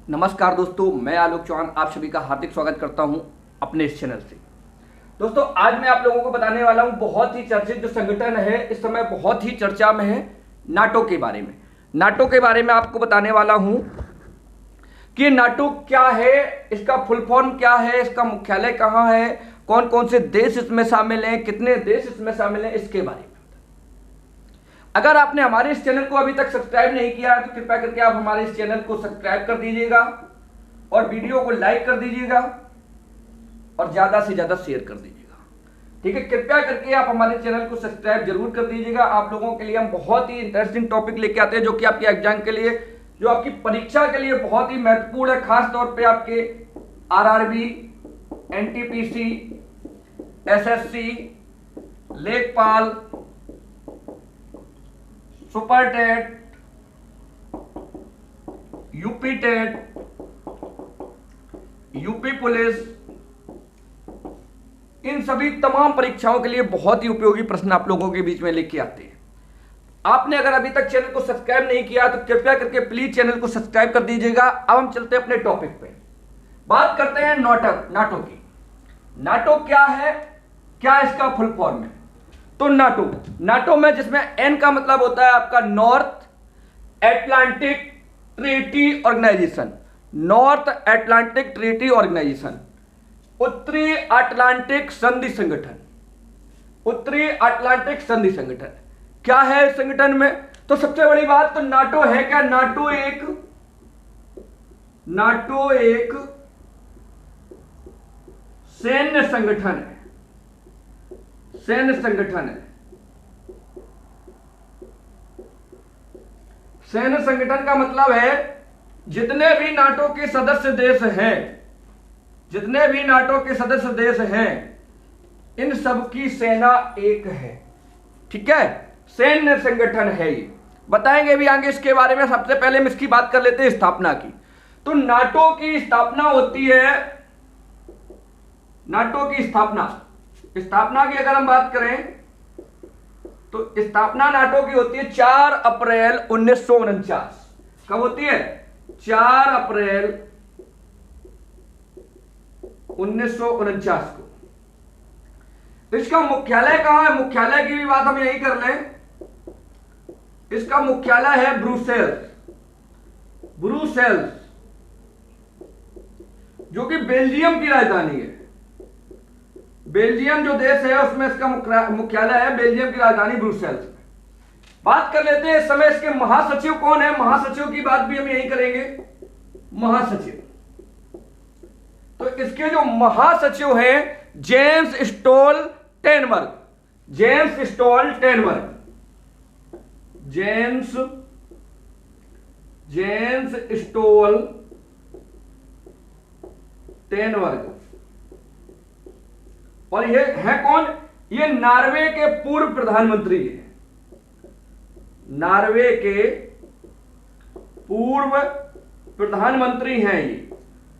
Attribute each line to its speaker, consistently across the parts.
Speaker 1: नमस्कार दोस्तों, मैं आलोक चौहान आप सभी का हार्दिक स्वागत करता हूं अपने इस चैनल से। दोस्तों, आज मैं आप लोगों को बताने वाला हूं बहुत ही चर्चित जो संगठन है, इस समय बहुत ही चर्चा में है, नाटो के बारे में। नाटो के बारे में आपको बताने वाला हूं कि नाटो क्या है, इसका फुल फॉर्म क्या है, इसका मुख्यालय कहां है, कौन कौन से देश इसमें शामिल हैं, कितने देश इसमें शामिल हैं, इसके बारे में। अगर आपने हमारे इस चैनल को अभी तक सब्सक्राइब नहीं किया तो कृपया करके आप हमारे इस चैनल को सब्सक्राइब कर दीजिएगा और वीडियो को लाइक कर दीजिएगा और ज्यादा से ज्यादा शेयर कर दीजिएगा। ठीक है, कृपया करके आप हमारे चैनल को सब्सक्राइब जरूर कर दीजिएगा। आप लोगों के लिए हम बहुत ही इंटरेस्टिंग टॉपिक लेके आते हैं जो कि आपके एग्जाम के लिए, जो आपकी परीक्षा के लिए बहुत ही महत्वपूर्ण है, खास तौर पर आपके RRB, NTPC, SSC, Lekhpal, super TET, UP TET, UP police, इन सभी तमाम परीक्षाओं के लिए बहुत ही उपयोगी प्रश्न आप लोगों के बीच में लेके आते हैं। आपने अगर अभी तक चैनल को सब्सक्राइब नहीं किया तो कृपया करके प्लीज चैनल को सब्सक्राइब कर दीजिएगा। अब हम चलते हैं अपने टॉपिक पे, बात करते हैं नाटो की। नाटो क्या है, क्या इसका फुल फॉर्म है? तो नाटो में जिसमें एन का मतलब होता है आपका North Atlantic Treaty Organization, North Atlantic Treaty Organization, उत्तरी अटलांटिक संधि संगठन, उत्तरी अटलांटिक संधि संगठन। क्या है इस संगठन में? तो सबसे बड़ी बात तो नाटो है क्या? नाटो एक सैन्य संगठन है, सैन्य संगठन है। सैन्य संगठन का मतलब है जितने भी नाटो के सदस्य देश हैं, जितने भी नाटो के सदस्य देश हैं, इन सब की सेना एक है। ठीक है, सैन्य संगठन है ये, बताएंगे भी आगे इसके बारे में। सबसे पहले हम इसकी बात कर लेते हैं स्थापना की। तो नाटो की स्थापना होती है, नाटो की स्थापना की अगर हम बात करें तो स्थापना नाटो की होती है 4 अप्रैल 1949। कब होती है? 4 अप्रैल 1949 को। इसका मुख्यालय कहां है? मुख्यालय की भी बात हम यही कर लें। इसका मुख्यालय है ब्रुसेल्स, ब्रुसेल्स जो कि बेल्जियम की राजधानी है। बेल्जियम जो देश है उसमें इसका मुख्यालय है, बेल्जियम की राजधानी ब्रुसेल्स में। बात कर लेते हैं इस समय इसके महासचिव कौन है। महासचिव की बात भी हम यही करेंगे, महासचिव। तो इसके जो महासचिव हैं James Stoltenberg, James Stoltenberg, James Stoltenberg. और ये है कौन? ये नॉर्वे के पूर्व प्रधानमंत्री हैं, नॉर्वे के पूर्व प्रधानमंत्री हैं ये,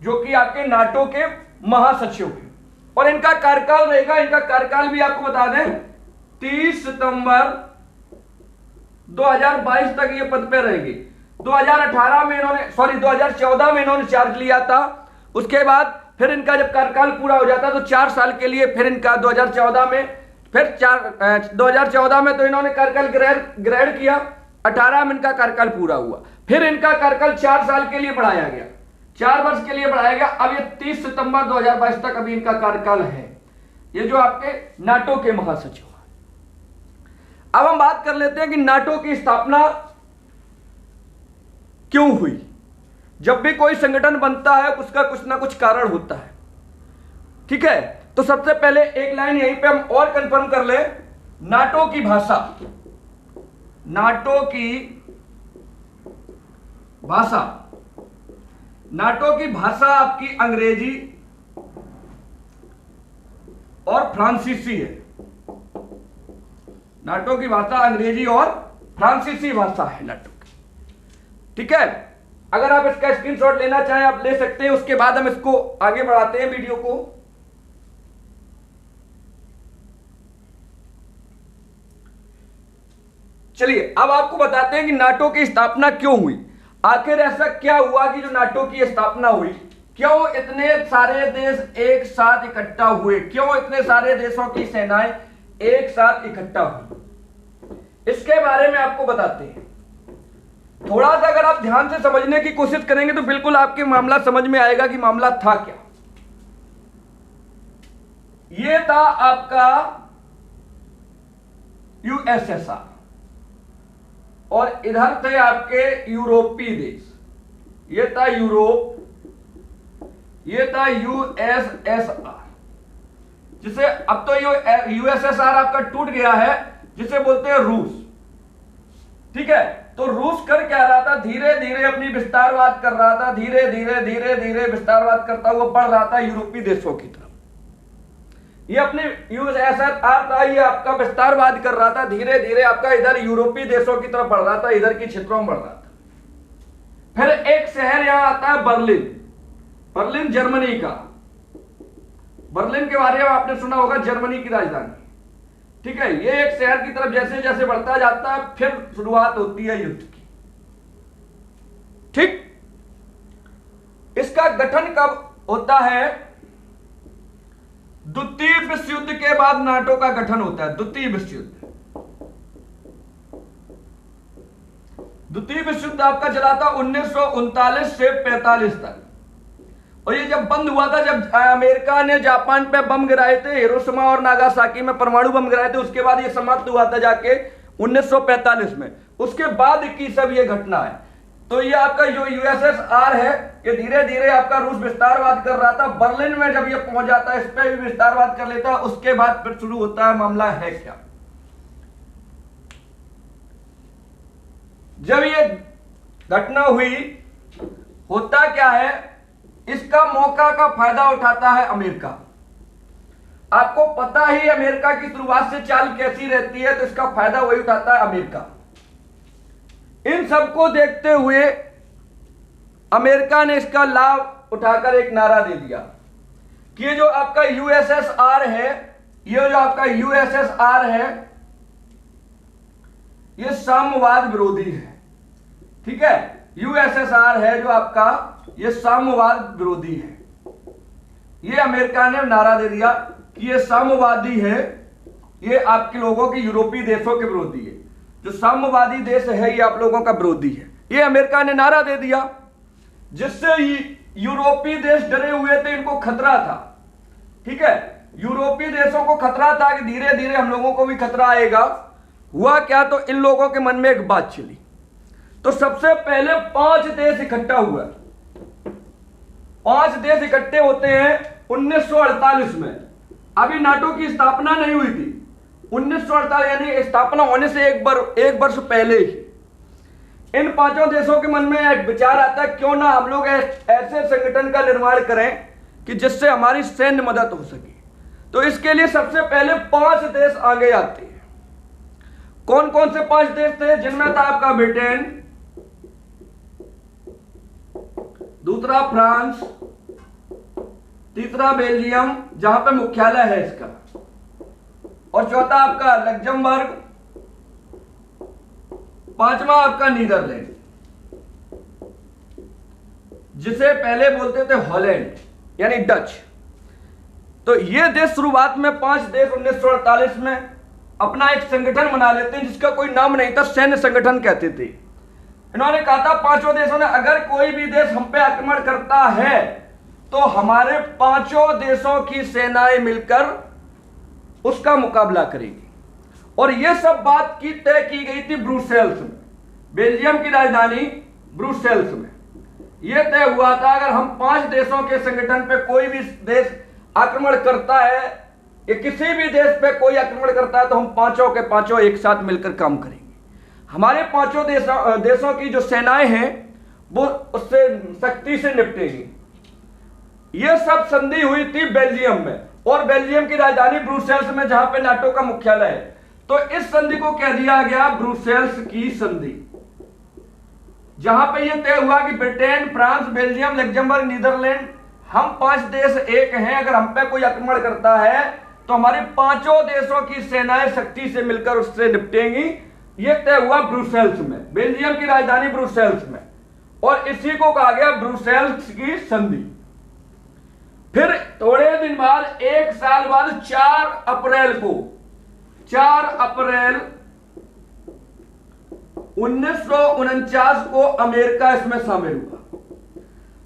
Speaker 1: जो कि आपके नाटो के महासचिव हैं। और इनका कार्यकाल रहेगा, इनका कार्यकाल भी आपको बता दें 30 सितंबर 2022 तक ये पद पे रहेंगे। 2014 में इन्होंने चार्ज लिया था। उसके बाद फिर इनका जब कार्यकाल पूरा हो जाता तो 4 साल के लिए फिर इनका 2014 में, फिर 2014 में तो इन्होंने कार्यकाल ग्रहण किया। 18 में इनका कार्यकाल पूरा हुआ, फिर इनका कार्यकाल 4 साल के लिए बढ़ाया गया, 4 वर्ष के लिए बढ़ाया गया। अब ये 30 सितंबर 2022 तक अभी इनका कार्यकाल है, ये जो आपके नाटो के महासचिव। अब हम बात कर लेते हैं कि नाटो की स्थापना क्यों हुई। जब भी कोई संगठन बनता है उसका कुछ ना कुछ कारण होता है। ठीक है, तो सबसे पहले एक लाइन यहीं पे हम और कंफर्म कर ले। नाटो की भाषा, नाटो की भाषा, नाटो की भाषा आपकी अंग्रेजी और फ्रांसीसी है। नाटो की भाषा अंग्रेजी और फ्रांसीसी भाषा है नाटो की। ठीक है, अगर आप इसका स्क्रीनशॉट लेना चाहें आप ले सकते हैं, उसके बाद हम इसको आगे बढ़ाते हैं वीडियो को। चलिए अब आपको बताते हैं कि नाटो की स्थापना क्यों हुई। आखिर ऐसा क्या हुआ कि जो नाटो की स्थापना हुई, क्यों इतने सारे देश एक साथ इकट्ठा हुए, क्यों इतने सारे देशों की सेनाएं एक साथ इकट्ठा हुई, इसके बारे में आपको बताते हैं। थोड़ा सा अगर आप ध्यान से समझने की कोशिश करेंगे तो बिल्कुल आपके मामला समझ में आएगा कि मामला था क्या। यह था आपका यूएसएसआर और इधर थे आपके यूरोपीय देश। यह था यूरोप, यह था यूएसएसआर, जिसे अब तो यूएसएसआर आपका टूट गया है, जिसे बोलते हैं रूस। ठीक है, तो रूस कर क्या रहा था, धीरे धीरे अपनी विस्तारवाद कर रहा था, धीरे धीरे विस्तारवाद करता हुआ बढ़ रहा था यूरोपीय देशों की तरफ। ये अपने यूएसएसआर था, ये आपका विस्तारवाद कर रहा था, धीरे धीरे आपका इधर यूरोपीय देशों की तरफ बढ़ रहा था, इधर की क्षेत्रों में बढ़ रहा था। फिर एक शहर यहां आता है बर्लिन, बर्लिन जर्मनी का। बर्लिन के बारे में आपने सुना होगा, जर्मनी की राजधानी। ठीक है, ये एक शहर की तरफ जैसे जैसे बढ़ता जाता है, फिर शुरुआत होती है युद्ध की। ठीक, इसका गठन कब होता है, द्वितीय विश्व युद्ध के बाद नाटो का गठन होता है। द्वितीय विश्व युद्ध, द्वितीय विश्व युद्ध आपका चला था 1939 से 45 तक। और ये जब बंद हुआ था, जब अमेरिका ने जापान पे बम गिराए थे, हिरोशिमा और नागासाकी में परमाणु बम गिराए थे, उसके बाद ये समाप्त हुआ था जाके 1945 में। उसके बाद की सब ये घटना है। तो ये आपका जो यूएसएसआर है, ये धीरे धीरे आपका रूस विस्तारवाद कर रहा था। बर्लिन में जब ये पहुंच जाता है, इस पे भी विस्तारवाद कर लेता है। उसके बाद फिर शुरू होता है मामला है क्या। जब ये घटना हुई, होता क्या है, इसका मौका का फायदा उठाता है अमेरिका। आपको पता ही अमेरिका की शुरुआत से चाल कैसी रहती है, तो इसका फायदा वही उठाता है अमेरिका। इन सबको देखते हुए अमेरिका ने इसका लाभ उठाकर एक नारा दे दिया कि ये जो आपका यूएसएसआर है, ये जो आपका यूएसएसआर है, ये साम्यवाद विरोधी है। ठीक है, यूएसएसआर है जो आपका, ये साम्यवाद विरोधी है। ये अमेरिका ने नारा दे दिया कि ये साम्यवादी है, ये आपके लोगों के यूरोपीय देशों के विरोधी है। जो साम्यवादी देश है, ये आप लोगों का विरोधी है। ये अमेरिका ने नारा दे दिया, जिससे यूरोपीय देश डरे हुए थे, इनको खतरा था। ठीक है, यूरोपीय देशों को खतरा था कि धीरे धीरे हम लोगों को भी खतरा आएगा। हुआ क्या, तो इन लोगों के मन में एक बात चली। तो सबसे पहले 5 देश इकट्ठा हुआ। 5 देश इकट्ठे होते हैं 1948 में। अभी नाटो की स्थापना नहीं हुई थी। 1948 यानी स्थापना होने से एक वर्ष पहले ही इन 5 देशों के मन में एक विचार आता है, क्यों ना हम लोग ऐसे संगठन का निर्माण करें कि जिससे हमारी सैन्य मदद हो सके। तो इसके लिए सबसे पहले 5 देश आगे आते हैं। कौन कौन से 5 देश थे, जिनमें था आपका ब्रिटेन, दूसरा फ्रांस, तीसरा बेल्जियम जहां पे मुख्यालय है इसका, और चौथा आपका लग्जमबर्ग, 5वां आपका नीदरलैंड, जिसे पहले बोलते थे हॉलैंड यानी डच। तो ये देश शुरुआत में 5 देश 1948 में अपना एक संगठन बना लेते हैं, जिसका कोई नाम नहीं था, सैन्य संगठन कहते थे। इन्होंने कहा था 5 देशों ने, अगर कोई भी देश हम पे आक्रमण करता है तो हमारे 5 देशों की सेनाएं मिलकर उसका मुकाबला करेगी। और यह सब बात की तय की गई थी ब्रुसेल्स में, बेल्जियम की राजधानी ब्रुसेल्स में। यह तय हुआ था, अगर हम 5 देशों के संगठन पे कोई भी देश आक्रमण करता है, या किसी भी देश पे कोई आक्रमण करता है, तो हम 5 के 5 एक साथ मिलकर काम करेंगे। हमारे 5 देशों की जो सेनाएं हैं वो उससे सख्ती से निपटेंगी। यह सब संधि हुई थी बेल्जियम में, और बेल्जियम की राजधानी ब्रुसेल्स में, जहां पे नाटो का मुख्यालय है। तो इस संधि को कह दिया गया ब्रुसेल्स की संधि, जहां पे यह तय हुआ कि Britain, France, Belgium, Luxembourg, Netherland, हम 5 देश एक हैं। अगर हम पे कोई आक्रमण करता है तो हमारी 5 देशों की सेनाएं सख्ती से मिलकर उससे निपटेंगी। यह तय हुआ ब्रुसेल्स में, बेल्जियम की राजधानी ब्रुसेल्स में। और इसी को कहा गया ब्रुसेल्स की संधि। फिर थोड़े दिन बाद, एक साल बाद, 4 अप्रैल 1949 को अमेरिका इसमें शामिल हुआ।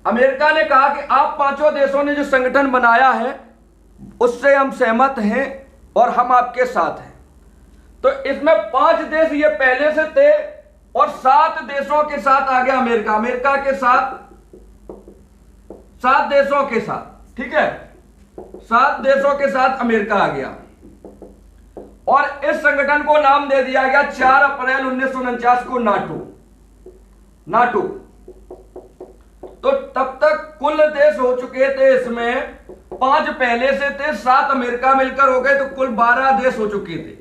Speaker 1: अमेरिका ने कहा कि आप पांचों देशों ने जो संगठन बनाया है उससे हम सहमत हैं और हम आपके साथ हैं। तो इसमें 5 देश ये पहले से थे और 7 देशों के साथ आ गया अमेरिका। अमेरिका के साथ 7 देशों के साथ, ठीक है, 7 देशों के साथ अमेरिका आ गया और इस संगठन को नाम दे दिया गया 4 अप्रैल 1949 को नाटो। तो तब तक कुल देश हो चुके थे इसमें, 5 पहले से थे, 7 अमेरिका मिलकर हो गए, तो कुल 12 देश हो चुके थे।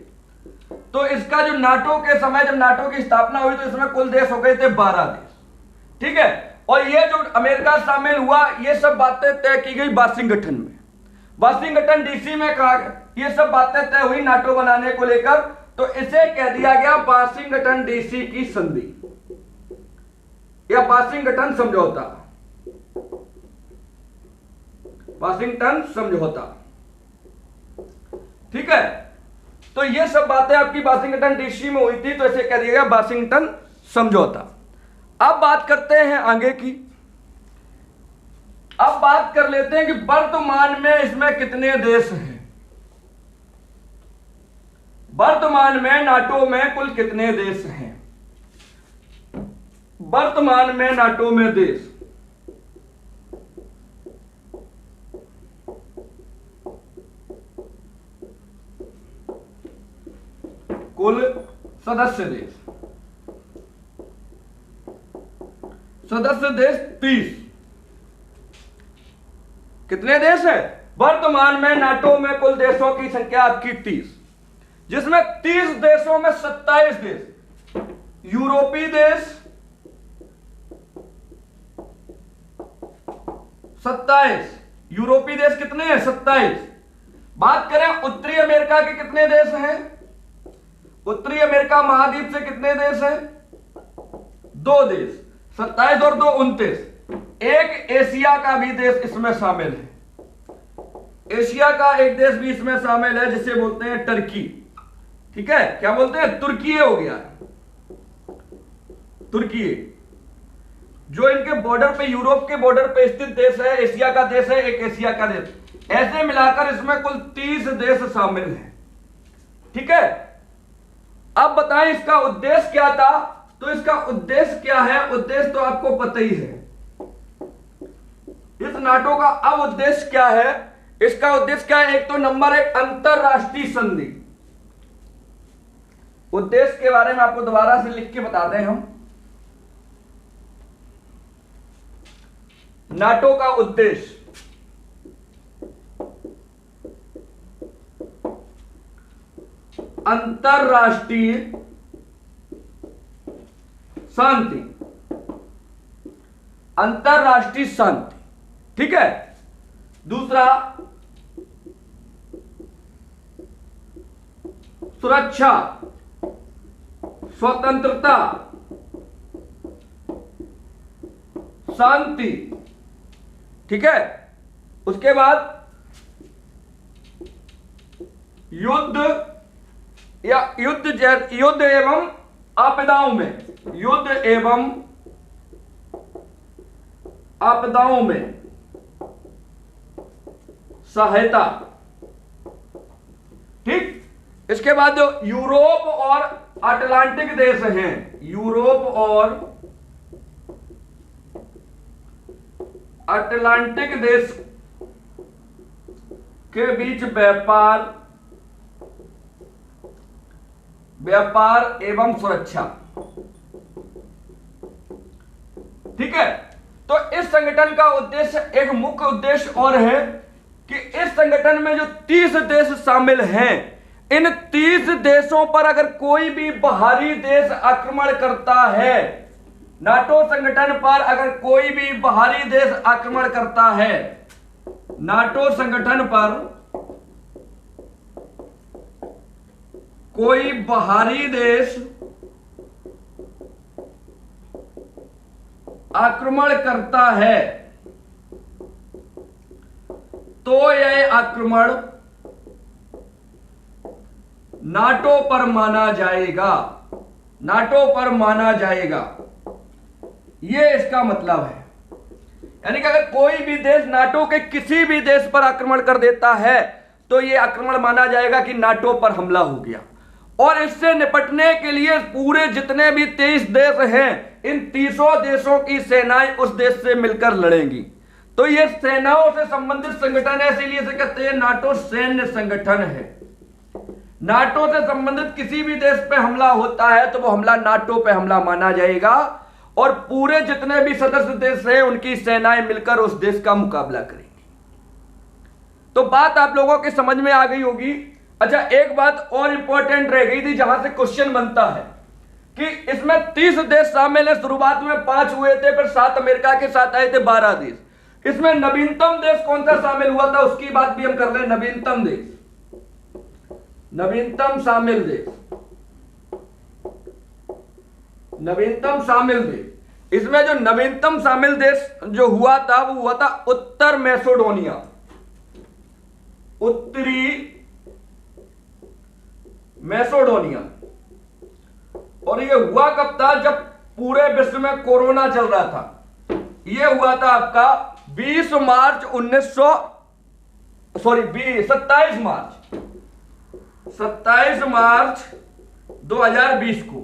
Speaker 1: तो इसका जो नाटो के समय, जब नाटो की स्थापना हुई, तो इसमें कुल देश हो गए थे 12 देश, ठीक है। और ये जो अमेरिका शामिल हुआ, ये सब बातें तय की गई वाशिंगटन में, वाशिंगटन डीसी में कहा, ये सब बातें तय हुई नाटो बनाने को लेकर। तो इसे कह दिया गया वाशिंगटन डीसी की संधि या वाशिंगटन समझौता, वाशिंगटन समझौता, ठीक है। तो ये सब बातें आपकी वाशिंगटन डीसी में हुई थी, तो इसे कह दिया गया वाशिंगटन समझौता। अब बात करते हैं आगे की। अब बात कर लेते हैं कि वर्तमान में इसमें कितने देश हैं। वर्तमान में नाटो में कुल कितने देश हैं? वर्तमान में नाटो में देश कुल सदस्य देश 30। कितने देश हैं वर्तमान में नाटो में? कुल देशों की संख्या आपकी 30, जिसमें 30 देशों में 27 देश यूरोपीय देश, 27 यूरोपीय देश कितने हैं? 27। बात करें उत्तरी अमेरिका के कितने देश हैं? उत्तरी अमेरिका महाद्वीप से कितने देश हैं? 2 देश, 27 और 2 29। एक एशिया का भी देश इसमें शामिल है। एशिया का एक देश भी इसमें शामिल है जिसे बोलते हैं टर्की, ठीक है। क्या बोलते हैं? तुर्की हो गया, तुर्की, जो इनके बॉर्डर पे, यूरोप के बॉर्डर पे स्थित देश है, एशिया का देश है, एक एशिया का देश। ऐसे मिलाकर इसमें कुल 30 देश शामिल हैं, ठीक है। अब बताएं इसका उद्देश्य क्या था? तो इसका उद्देश्य क्या है? उद्देश्य तो आपको पता ही है। इस नाटो का अब उद्देश्य क्या है? इसका उद्देश्य क्या है? एक तो नंबर 1 अंतरराष्ट्रीय संधि। उद्देश्य के बारे में आपको दोबारा से लिख के बताते हैं हम। नाटो का उद्देश्य अंतरराष्ट्रीय शांति, अंतरराष्ट्रीय शांति, ठीक है। दूसरा सुरक्षा, स्वतंत्रता, शांति, ठीक है। उसके बाद युद्ध या युद्ध एवं आपदाओं में, युद्ध एवं आपदाओं में सहायता, ठीक। इसके बाद जो यूरोप और अटलांटिक देश हैं, यूरोप और अटलांटिक देश के बीच व्यापार एवं सुरक्षा, ठीक है। तो इस संगठन का उद्देश्य, एक मुख्य उद्देश्य और है कि इस संगठन में जो 30 देश शामिल हैं, इन 30 देशों पर अगर कोई भी बाहरी देश आक्रमण करता है, नाटो संगठन पर अगर कोई भी बाहरी देश आक्रमण करता है, नाटो संगठन पर कोई बाहरी देश आक्रमण करता है तो यह आक्रमण नाटो पर माना जाएगा, नाटो पर माना जाएगा। यह इसका मतलब है। यानी कि अगर कोई भी देश नाटो के किसी भी देश पर आक्रमण कर देता है तो यह आक्रमण माना जाएगा कि नाटो पर हमला हो गया। और इससे निपटने के लिए पूरे जितने भी 23 देश हैं, इन 30 देशों की सेनाएं उस देश से मिलकर लड़ेंगी। तो ये सेनाओं से संबंधित संगठन है, इसीलिए इसे कहते हैं नाटो सैन्य संगठन है। नाटो से संबंधित किसी भी देश पे हमला होता है तो वो हमला नाटो पे हमला माना जाएगा और पूरे जितने भी सदस्य देश हैं उनकी सेनाएं मिलकर उस देश का मुकाबला करेंगी। तो बात आप लोगों के समझ में आ गई होगी। अच्छा, एक बात और इंपॉर्टेंट रह गई थी जहां से क्वेश्चन बनता है कि इसमें 30 देश शामिल है। शुरुआत में 5 हुए थे, फिर 7 अमेरिका के साथ आए थे 12 देश। इसमें नवीनतम देश कौन सा शामिल हुआ था उसकी बात भी हम कर रहे हैं। नवीनतम देश, नवीनतम शामिल देश, नवीनतम शामिल देश। इसमें जो नवीनतम शामिल देश जो हुआ था वो हुआ था उत्तर मैसेडोनिया, उत्तरी मैसेडोनिया। और ये हुआ कब था? जब पूरे विश्व में कोरोना चल रहा था। ये हुआ था आपका 27 मार्च 2020 को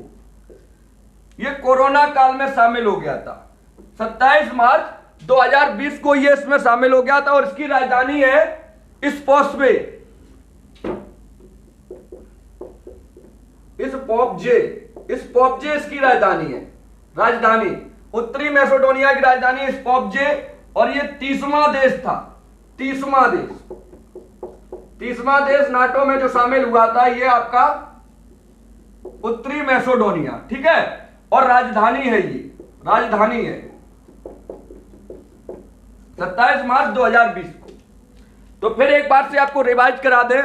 Speaker 1: ये कोरोना काल में शामिल हो गया था। 27 मार्च 2020 को ये इसमें शामिल हो गया था और इसकी राजधानी है स्पोप्जे, स्पोप्जे इसकी राजधानी है। राजधानी उत्तरी मैसेडोनिया की राजधानी स्पोप्जे। और ये 30वां देश था, 30वां देश नाटो में जो शामिल हुआ था ये आपका उत्तरी मैसेडोनिया, ठीक है। और राजधानी है, ये राजधानी है 27 मार्च 2020 को। तो फिर एक बार से आपको रिवाइज करा दें,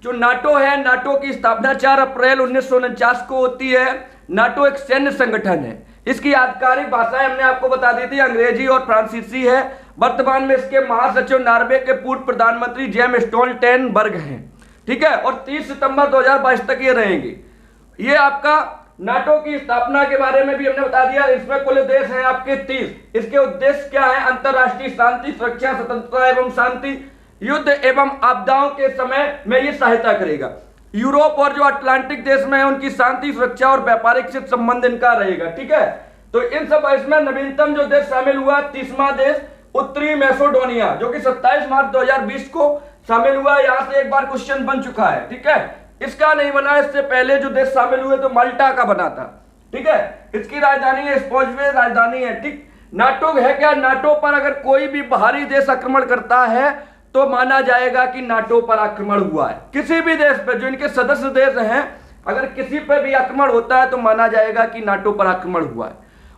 Speaker 1: जो नाटो है, नाटो की स्थापना 4 अप्रैल 1949 को होती है। नाटो एक सैन्य संगठन है। इसकी आधिकारिक भाषाएं हमने आपको बता दी थी, अंग्रेजी और फ्रांसीसी है। वर्तमान में इसके महासचिव नॉर्वे के पूर्व प्रधानमंत्री जेम्स स्टोल्टेनबर्ग हैं, ठीक है। और 30 सितंबर 2022 तक ये रहेंगे। ये आपका नाटो की स्थापना के बारे में भी हमने बता दिया। इसमें कुल देश हैं आपके 30। इसके उद्देश्य क्या है? अंतरराष्ट्रीय शांति, सुरक्षा, स्वतंत्रता एवं शांति, युद्ध एवं आपदाओं के समय में ये सहायता करेगा। यूरोप और जो अटलांटिक देश में है उनकी शांति, सुरक्षा और व्यापारिक से संबंध इनका रहेगा, ठीक है। तो इन सब इसमें नवीनतम जो देश शामिल हुआ 30वां देश उत्तरी मैसेडोनिया, जो कि 27 मार्च 2020 को शामिल हुआ। यहां से एक बार क्वेश्चन बन चुका है, ठीक है। इसका नहीं बना, इससे पहले जो देश शामिल हुए तो माल्टा का बना था, ठीक है। इसकी राजधानी है स्पोप्जे, राजधानी है, ठीक। नाटो है क्या? नाटो पर अगर कोई भी बाहरी देश आक्रमण करता है तो माना जाएगा कि नाटो पर आक्रमण हुआ है। किसी भी देश पर जो इनके सदस्य देश हैं, अगर किसी पर भी आक्रमण होता है तो माना जाएगा कि नाटो पर आक्रमण हुआ है।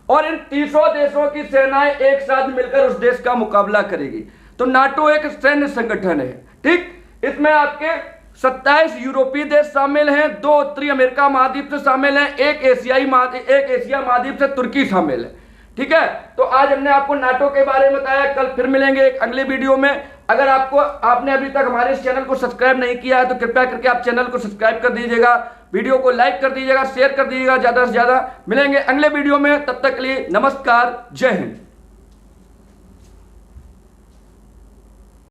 Speaker 1: और इन 30 देशों की सेनाएं एक साथ मिलकर उस देश का मुकाबला करेगी। तो नाटो एक सैन्य संगठन है, ठीक। इसमें आपके 27 यूरोपीय देश शामिल हैं, 2 उत्तरी अमेरिका महाद्वीप से शामिल हैं, एक एशिया महाद्वीप से तुर्की शामिल है, ठीक है। तो आज हमने आपको नाटो के बारे में बताया। कल फिर मिलेंगे एक अगले वीडियो में। अगर आपने अभी तक हमारे इस चैनल को सब्सक्राइब नहीं किया है तो कृपया करके आप चैनल को सब्सक्राइब कर दीजिएगा, वीडियो को लाइक कर दीजिएगा, शेयर कर दीजिएगा ज्यादा से ज्यादा। मिलेंगे अगले वीडियो में, तब तक के लिए नमस्कार, जय हिंद।